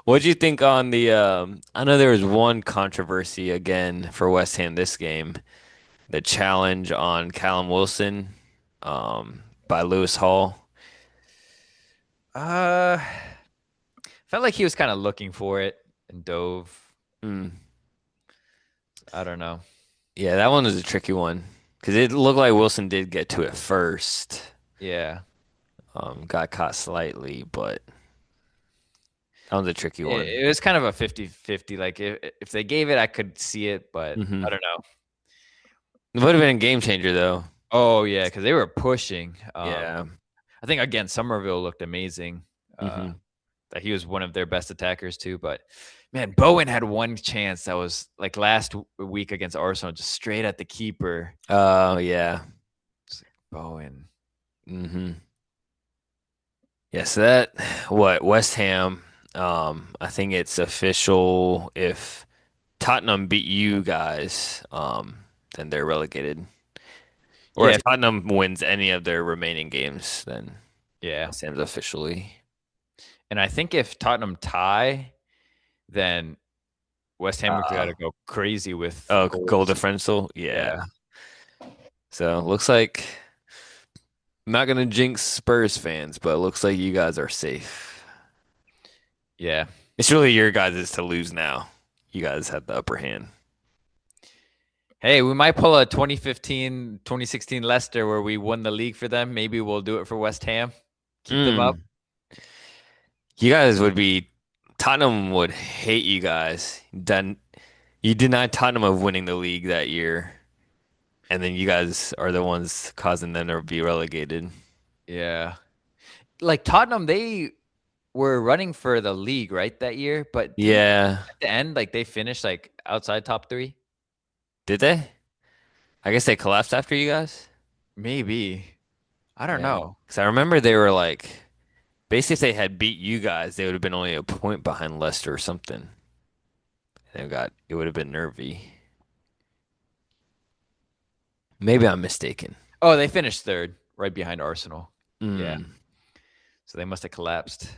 What'd you think on the I know there was one controversy again for West Ham this game, the challenge on Callum Wilson by Lewis Hall. uh, felt like he was kind of looking for it and dove. Mm. I don't know. Yeah, that one was a tricky one because it looked like Wilson did get to it first. Yeah. Got caught slightly, but that one's a tricky one. It was kind of a 50-50. Like if they gave it, I could see it, but Hmm. I don't know. It would have been a game changer though. Oh yeah, because they were pushing. Yeah. I think again Somerville looked amazing. Uh, Hmm. that he was one of their best attackers too. But man, Bowen had one chance that was like last week against Arsenal, just straight at the keeper. Oh yeah. It's like, Bowen. Hmm. Yeah, so that what West Ham, I think it's official if Tottenham beat you guys, then they're relegated. Or Yeah, if Tottenham wins any of their remaining games, then yeah. West Ham's officially. And I think if Tottenham tie, then West Ham got Uh, to go crazy with oh, goal goals. differential. Yeah. Yeah, So looks like I'm not gonna jinx Spurs fans, but it looks like you guys are safe. yeah. It's really your guys' to lose now. You guys have the upper hand. Hey, we might pull a 2015, 2016 Leicester where we won the league for them. Maybe we'll do it for West Ham. Keep them up. Mm. You guys would be Tottenham would hate you guys. Done. You denied Tottenham of winning the league that year, and then you guys are the ones causing them to be relegated. Yeah. Like Tottenham, they were running for the league, right, that year, but didn't Yeah. at the end like they finished like outside top 3? Did they? I guess they collapsed after you guys. Maybe. I don't Yeah. know. Because I remember they were like, basically, if they had beat you guys, they would have been only a point behind Leicester or something. It would have been nervy. Maybe I'm mistaken. Oh, they finished 3rd, right behind Arsenal. Yeah. Mm. So they must have collapsed.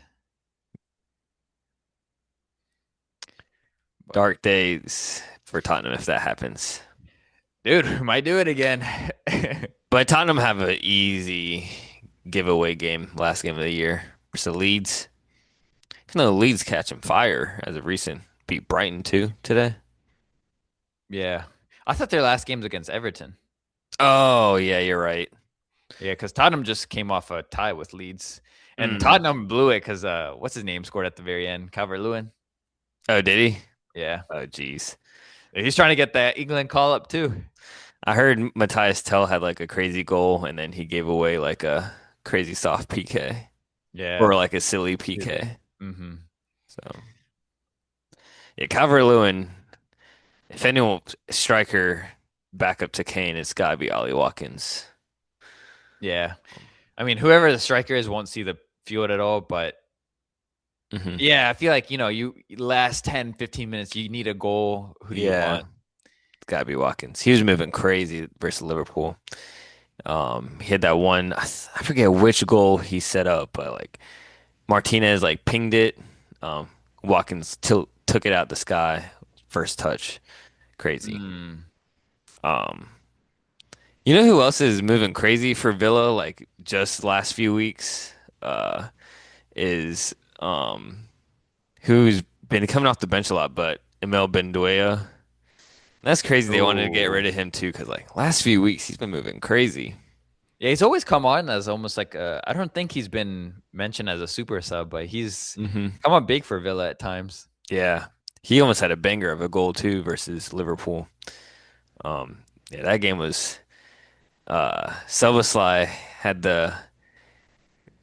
But Dark days for Tottenham if that happens. dude, we might do it again. But Tottenham have an easy giveaway game, last game of the year versus Leeds. Even though Leeds catching fire as of recent, beat Brighton too today. Yeah. I thought their last game's against Everton. Oh yeah, you're right. Yeah, because Tottenham just came off a tie with Leeds. And Mm. Tottenham blew it because what's his name scored at the very end? Calvert-Lewin. Oh, did he? Yeah. Oh, jeez. He's trying to get that England call up too. I heard Matthias Tell had like a crazy goal, and then he gave away like a crazy soft PK Yeah. or like a silly Really. PK. Mm-hmm. So yeah, Calvert-Lewin. If anyone striker back up to Kane, it's gotta be Ollie Watkins. Yeah. I mean, whoever the striker is won't see the field at all, but Hmm. yeah, I feel like, you last 10, 15 minutes, you need a goal. Who do you Yeah, want? it's gotta be Watkins. He was moving crazy versus Liverpool. He had that one. I forget which goal he set up, but like Martinez like pinged it. Watkins took it out the sky, first touch. Crazy. Mm. Um, you know who else is moving crazy for Villa? Like just last few weeks, is who's been coming off the bench a lot, but Emil Benduea. That's crazy. They wanted to get Oh. rid of him too, because like last few weeks he's been moving crazy. Yeah, he's always come on as almost like I don't think he's been mentioned as a super sub, but he's Hmm. come on big for Villa at times. Yeah, he almost had a banger of a goal too versus Liverpool. Yeah, that game was. Szoboszlai had the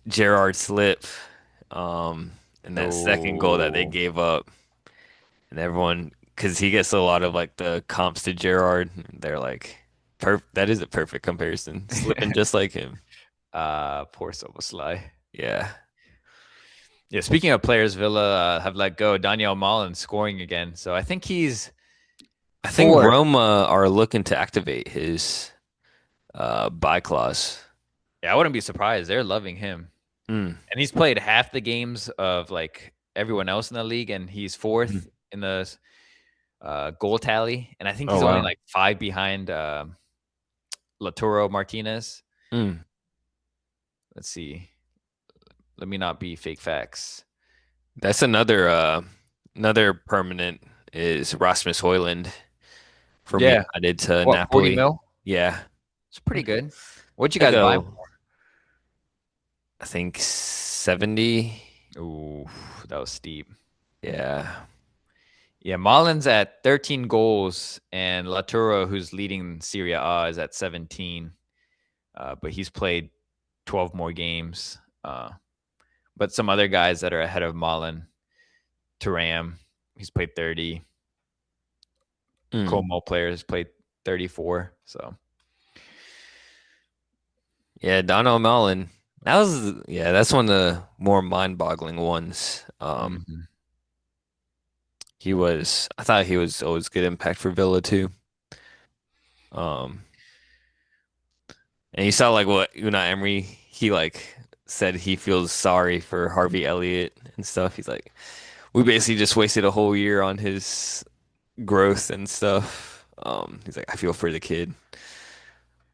Gerrard slip, and that second goal that they Oh. gave up, and everyone, because he gets a lot of like the comps to Gerrard, they're like, that is a perfect comparison, slipping just like him. Poor Soboslai. Yeah, Yeah, speaking of players, Villa have let go. Daniel Malin scoring again, so I think he's I think 4. Roma are looking to activate his buy clause. Yeah, I wouldn't be surprised. They're loving him, Mm. and he's played half the games of like everyone else in the league, and he's Mm. 4th in the goal tally, and I think Oh he's only wow. like 5 behind Laturo Martinez. Mm. Let's see. Let me not be fake facts. That's another permanent is Rasmus Højlund from Yeah, United to what 40 Napoli. mil? Yeah. It's pretty good. What'd you I guys buy him go, I think 70. for? Ooh, that was steep. Yeah. Yeah, Malin's at 13 goals, and Laturo, who's leading Serie A, is at 17. But he's played 12 more games. But some other guys that are ahead of Malin, Turam, he's played 30. Mm. Como players played 34. So Yeah, Dono Mellon. That's one of the more mind-boggling ones. mhm. I thought he was always good impact for Villa too. Um, and you saw like what Unai Emery, he like said he feels sorry for Harvey Elliott and stuff. He's like, we basically just wasted a whole year on his growth and stuff. He's like, I feel for the kid.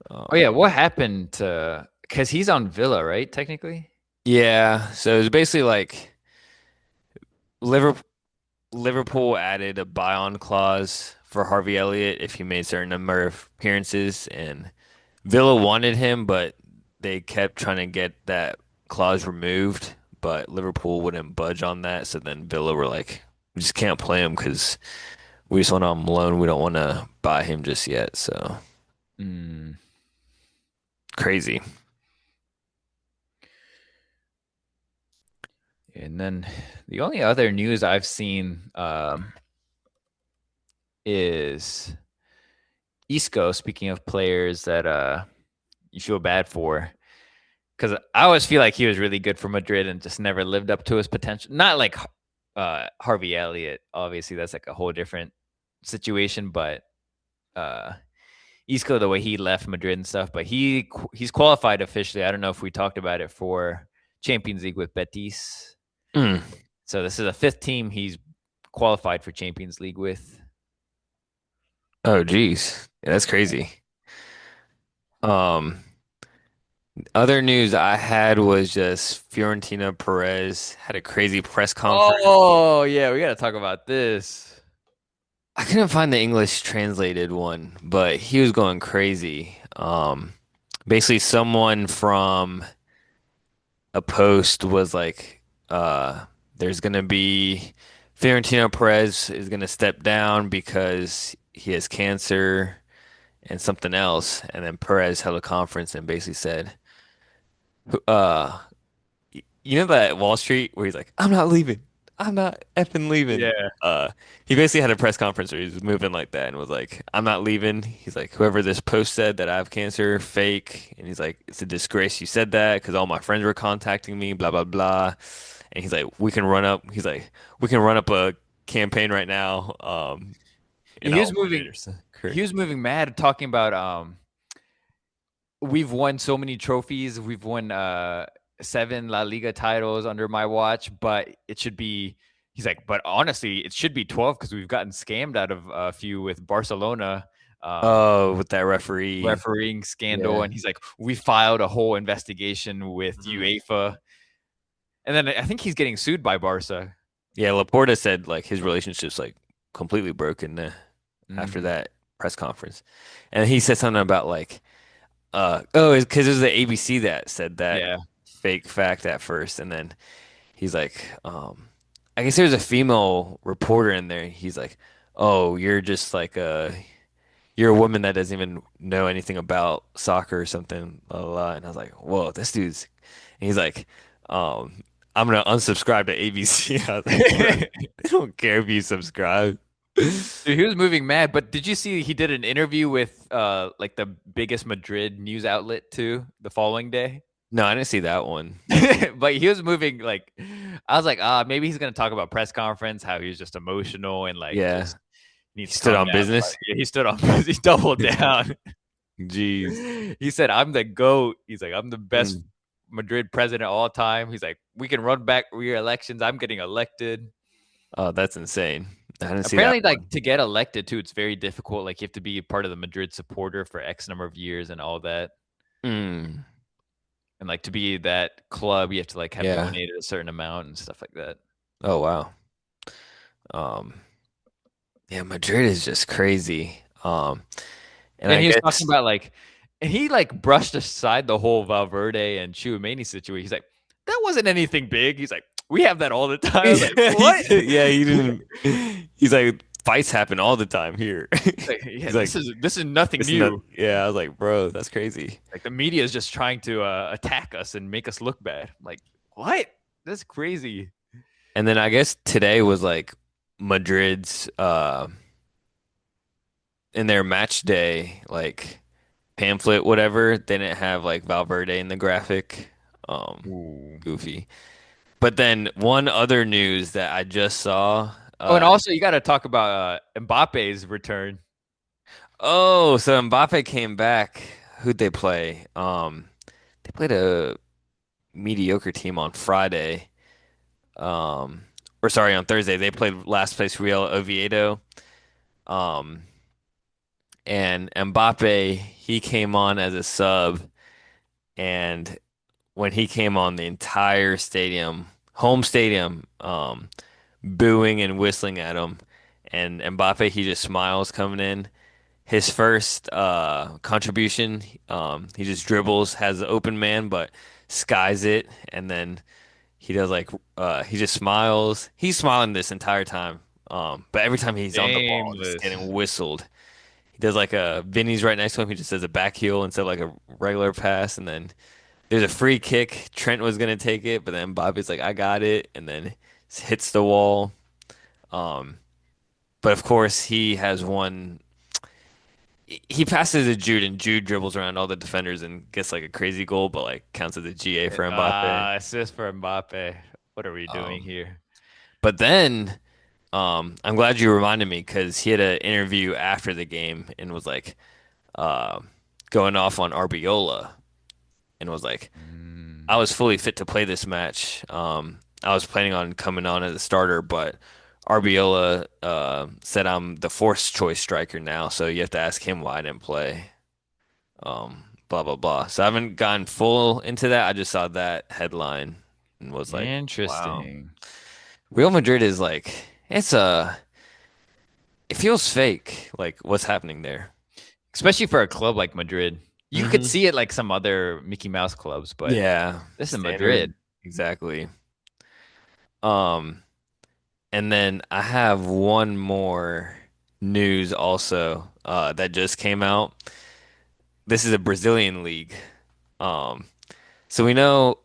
Oh Um, yeah, what happened to? Because he's on Villa, right? Technically. yeah, so it's basically like Liverpool. Liverpool added a buy-on clause for Harvey Elliott if he made a certain number of appearances, and Villa wanted him, but they kept trying to get that clause removed, but Liverpool wouldn't budge on that. So then Villa were like, we just can't play him because we just want him on loan. We don't want to buy him just yet. So Mm. crazy. And then the only other news I've seen is Isco. Speaking of players that you feel bad for, because I always feel like he was really good for Madrid and just never lived up to his potential. Not like Harvey Elliott, obviously that's like a whole different situation, but uh, Isco, the way he left Madrid and stuff, but he's qualified officially. I don't know if we talked about it for Champions League with Betis. Mm. So this is a fifth team he's qualified for Champions League with. Oh, geez. Yeah, that's crazy. Um, Other news I had was just Fiorentina Perez had a crazy press conference. Oh yeah, we gotta talk about this. I couldn't find the English translated one, but he was going crazy. Basically, someone from a post was like, there's gonna be Fiorentino Perez is gonna step down because he has cancer and something else. And then Perez held a conference and basically said, uh, you know that Wall Street where he's like, I'm not leaving. I'm not effing leaving. Yeah. He basically had a press conference where he was moving like that and was like, I'm not leaving. He's like, whoever this post said that I have cancer, fake. And he's like, it's a disgrace you said that because all my friends were contacting me, blah, blah, blah. And he's like, we can run up a campaign right now. And He was I'll win moving it or something. he was moving mad talking about we've won so many trophies. We've won 7 La Liga titles under my watch, but it should be. He's like, but honestly, it should be 12 because we've gotten scammed out of a few with Barcelona Oh, with that referee. refereeing scandal. Yeah. And he's like, we filed a whole investigation with Mhm. UEFA, and then I think he's getting sued by Barca. Yeah, Laporta said like his relationship's like completely broken after Hmm. that press conference. And he said something about like oh, it's because it was the ABC that said that Yeah, fake fact at first, and then he's like, I guess there was a female reporter in there. He's like, "Oh, you're a woman that doesn't even know anything about soccer or something." Blah, blah, blah. And I was like, "Whoa, this dude's." And he's like, "I'm gonna unsubscribe to ABC." I was like, "Bro, dude, they don't care if you subscribe." he was moving mad. But did you see he did an interview with like the biggest Madrid news outlet too the following day? No, I didn't see that one. But he was moving like I was like, maybe he's gonna talk about press conference, how he was just emotional and like Yeah, just needs he to stood calm on down. But business. yeah, he stood on, he doubled down. Jeez. He said, "I'm the goat." He's like, "I'm the best Mm. Madrid president of all time." He's like, "We can run back re-elections. I'm getting elected." Oh, that's insane. I didn't see that Apparently, like one. to get elected too, it's very difficult. Like you have to be part of the Madrid supporter for X number of years and all that. Mm. And like to be that club, you have to like have Yeah. donated a certain amount and stuff like that. Oh, wow. Um, yeah, Madrid is just crazy. And And I he was talking guess about like, and he like brushed aside the whole Valverde and Chouameni situation. He's like, that wasn't anything big. He's like, We have that all the time. I was like, Yeah, what? yeah, he didn't. He's like, fights happen all the time here. Like, yeah, He's like, this is nothing it's not. new. Yeah, I was like, bro, that's crazy. Like the media is just trying to attack us and make us look bad. I'm like, what? That's crazy. And then I guess today was like Madrid's in their match day like pamphlet, whatever. They didn't have like Valverde in the graphic. Ooh. Goofy. But then one other news that I just saw. Oh, and also you got to talk about Mbappe's return. Oh, so Mbappe came back. Who'd they play? They played a mediocre team on Friday. Or sorry, on Thursday. They played last place Real Oviedo. Um, and Mbappe, he came on as a sub, and when he came on, the entire stadium, home stadium, booing and whistling at him. And Mbappe, he just smiles coming in. His first contribution, he just dribbles, has the open man, but skies it, and then he does like he just smiles. He's smiling this entire time. But every time he's on the ball, just Shameless. getting whistled. He does like a Vinny's right next to him. He just does a back heel instead of like a regular pass, and then there's a free kick. Trent was gonna take it, but then Bobby's like, "I got it," and then hits the wall. Um, but of course, he has one. He passes to Jude, and Jude dribbles around all the defenders and gets like a crazy goal, but like counts as a GA for Mbappe. Assist for Mbappe. What are we doing Um, here? but then I'm glad you reminded me because he had an interview after the game and was like uh, going off on Arbiola and was like, Mm. I was fully fit to play this match. I was planning on coming on as a starter, but Arbiola said I'm the fourth choice striker now, so you have to ask him why I didn't play. Blah blah blah. So I haven't gone full into that. I just saw that headline and was like, wow. Interesting. Real Madrid is like it's a it feels fake, like what's happening there. Especially for a club like Madrid. You could Hmm. see it like some other Mickey Mouse clubs, but Yeah, this is standard. Madrid. Exactly. Um, and then I have one more news also that just came out. This is a Brazilian league. Um, so we know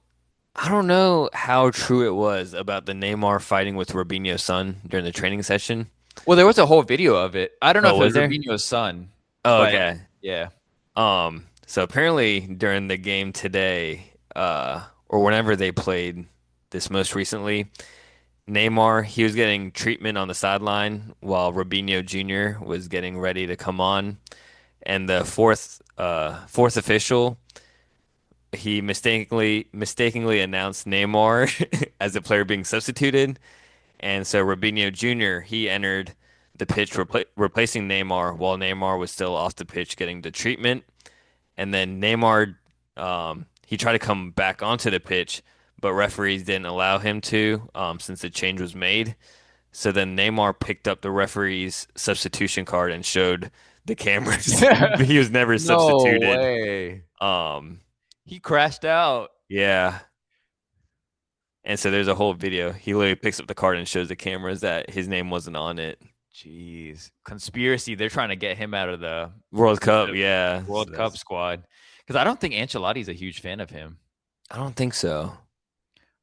I don't know how true it was about the Neymar fighting with Robinho's son during the training session. Well, there was a whole video of it. I don't know Oh, if it was was there? Rubinho's son, Oh, but okay. yeah. So apparently during the game today, or whenever they played this most recently, Neymar, he was getting treatment on the sideline while Robinho Jr. was getting ready to come on. And the fourth official, he mistakenly announced Neymar as a player being substituted. And so Robinho Jr., he entered the pitch replacing Neymar while Neymar was still off the pitch getting the treatment. And then Neymar, he tried to come back onto the pitch, but referees didn't allow him to since the change was made. So then Neymar picked up the referee's substitution card and showed the cameras he was never No substituted. way. Um, He crashed out. yeah. And so there's a whole video. He literally picks up the card and shows the cameras that his name wasn't on it. Jeez. Conspiracy. They're trying to get him out of World Cup, the yeah. World Cup squad. Because I don't think Ancelotti's a huge fan of him. I don't think so.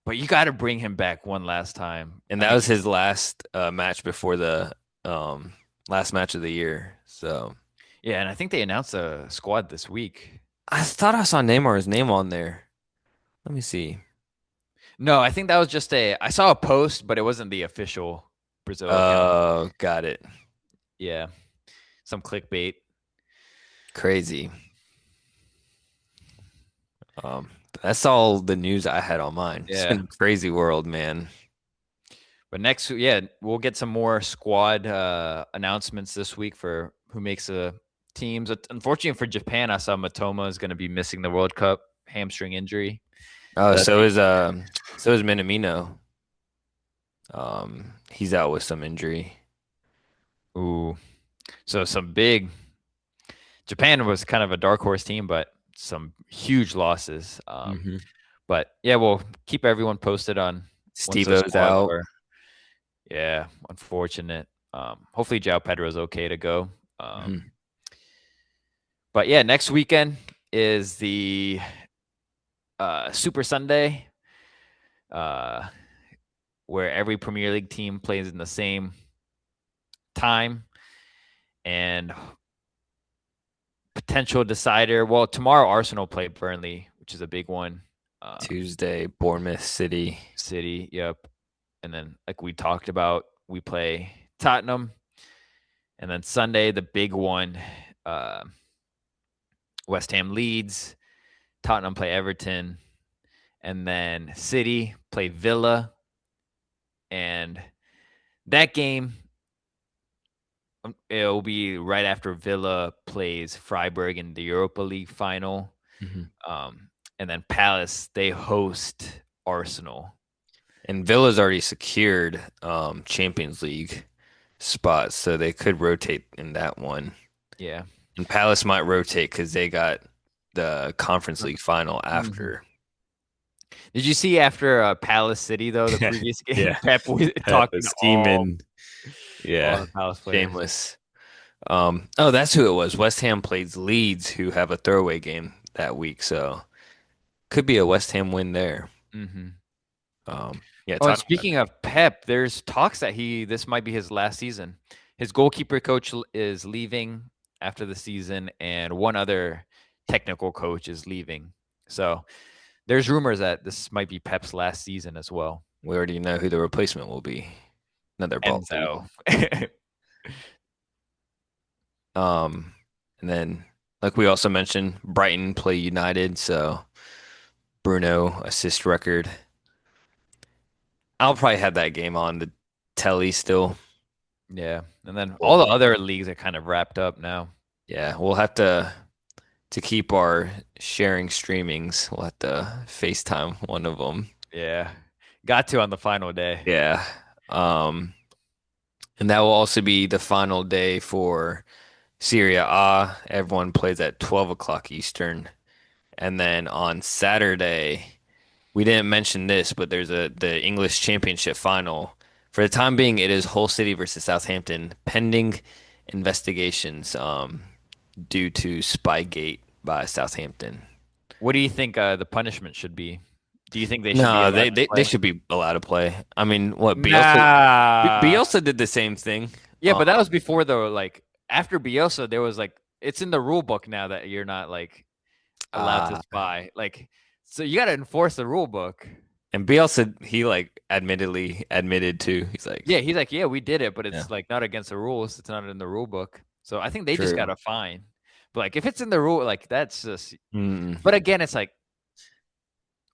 But you got to bring him back one last time. And I that mean, was his last match before the last match of the year. So yeah, and I think they announced a squad this week. I thought I saw Neymar's name on there. Let me see. No, I think that was just I saw a post, but it wasn't the official Brazil account. Oh, got it. Yeah. Some clickbait. Crazy. That's all the news I had on mine. It's been Yeah. a crazy world, man. But next, yeah, we'll get some more squad announcements this week for who makes the teams. Unfortunately for Japan, I saw Matoma is going to be missing the World Cup hamstring injury. Oh, That's so is Minamino. He's out with some injury. ooh. So some big Japan was kind of a dark horse team, but some huge losses. Hmm. But yeah, we'll keep everyone posted on once the Steve-O's squads out. were. Yeah, unfortunate. Hopefully João Pedro's okay to go. Mhm. But yeah, next weekend is the Super Sunday, uh, where every Premier League team plays in the same time, and potential decider. Well, tomorrow Arsenal play Burnley, which is a big one. Tuesday, Bournemouth City. City, yep. And then, like we talked about, we play Tottenham, and then Sunday the big one, uh, West Ham Leeds, Tottenham play Everton, and then City play Villa, and that game it'll be right after Villa plays Freiburg in the Europa League final. Mhm. And then Palace, they host Arsenal. And Villa's already secured Champions League spots, so they could rotate in that one. Yeah. And Palace might rotate because they got the Conference League final Mhm. after. Did you see after Palace City though the previous game? Yeah, Pep was Pep talking was to scheming. all Yeah, the Palace players. shameless. Oh, that's who it was. West Ham plays Leeds, who have a throwaway game that week, so could be a West Ham win there. Hmm. Yeah, Oh, and Tottenham got speaking of Pep, there's talks that this might be his last season. His goalkeeper coach is leaving after the season, and one other technical coach is leaving. So there's rumors that this might be Pep's last season as well. We already know who the replacement will be. Another Balti. Enzo. Um, and then, like we also mentioned, Brighton play United, so Bruno assist record. I'll probably have that game on the telly still. Yeah, and then all Well, the other leagues are kind of wrapped up now. yeah, we'll have to keep our sharing streamings. We'll have to FaceTime one of them. Yeah, got to on the final day. Yeah. Um, and that will also be the final day for Serie A. Everyone plays at 12 o'clock Eastern. And then on Saturday, we didn't mention this, but there's the English Championship final. For the time being, it is Hull City versus Southampton, pending investigations due to Spygate by Southampton. What do you think the punishment should be? Do you think they should be No, allowed they, to they they play? should be allowed to play. I mean, what Bielsa Nah. Bielsa did the same thing. Yeah, but that was before the like after Bielsa, there was like it's in the rule book now that you're not like allowed to Uh, spy. Like, so you got to enforce the rule book. and Bielsa he like admitted to. He's like, Yeah, he's like, yeah, we did it, but yeah, it's like not against the rules. It's not in the rule book. So I think they just got true. a fine. But like, if it's in the rule, like that's just. Mm. But again, it's like,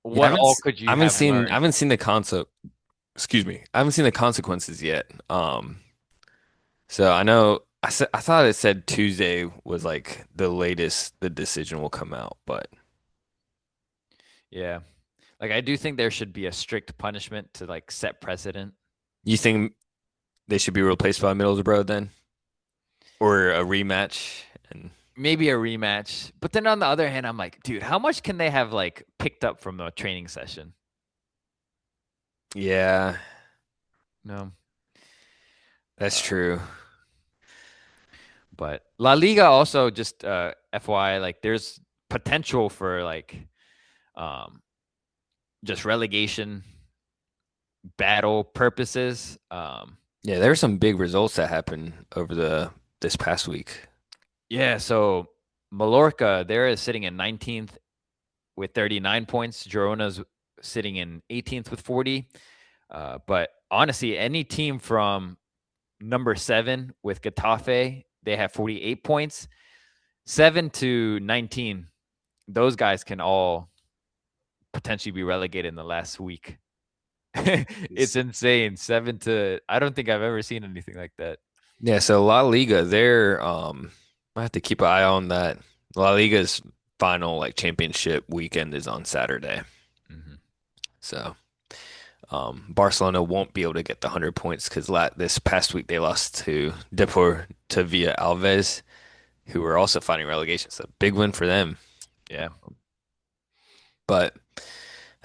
Yeah, what all could you have I learned? haven't seen the concept. Excuse me. I haven't seen the consequences yet. So I know I thought it said Tuesday was like the latest the decision will come out, but Yeah, like I do think there should be a strict punishment to like set precedent. you think they should be replaced by Middlesbrough then, or a rematch? And Maybe a rematch. But then on the other hand, I'm like, dude, how much can they have like picked up from a training session? yeah, No. that's Uh, true. but La Liga also just FYI, like there's potential for like um just relegation battle purposes. Yeah, there were some big results that happened over the this past week. Yeah, so Mallorca, they're sitting in 19th with 39 points. Girona's sitting in 18th with 40. But honestly, any team from number 7 with Getafe, they have 48 points. 7 to 19, those guys can all potentially be relegated in the last week. It's insane. 7 to I don't think I've ever seen anything like that. Yeah, so La Liga, they're I have to keep an eye on that. La Liga's final like championship weekend is on Saturday. Mhm. So Barcelona won't be able to get the 100 points because this past week they lost to Deportivo Alves, who were also fighting relegation. So big win for them. Yeah. But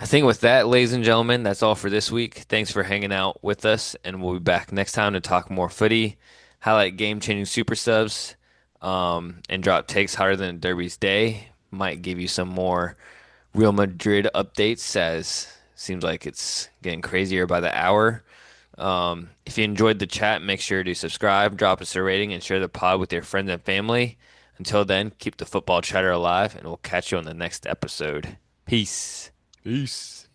I think with that, ladies and gentlemen, that's all for this week. Thanks for hanging out with us, and we'll be back next time to talk more footy, highlight game-changing super subs, and drop takes hotter than Derby's day. Might give you some more Real Madrid updates as seems like it's getting crazier by the hour. If you enjoyed the chat, make sure to subscribe, drop us a rating, and share the pod with your friends and family. Until then, keep the football chatter alive, and we'll catch you on the next episode. Peace. Peace.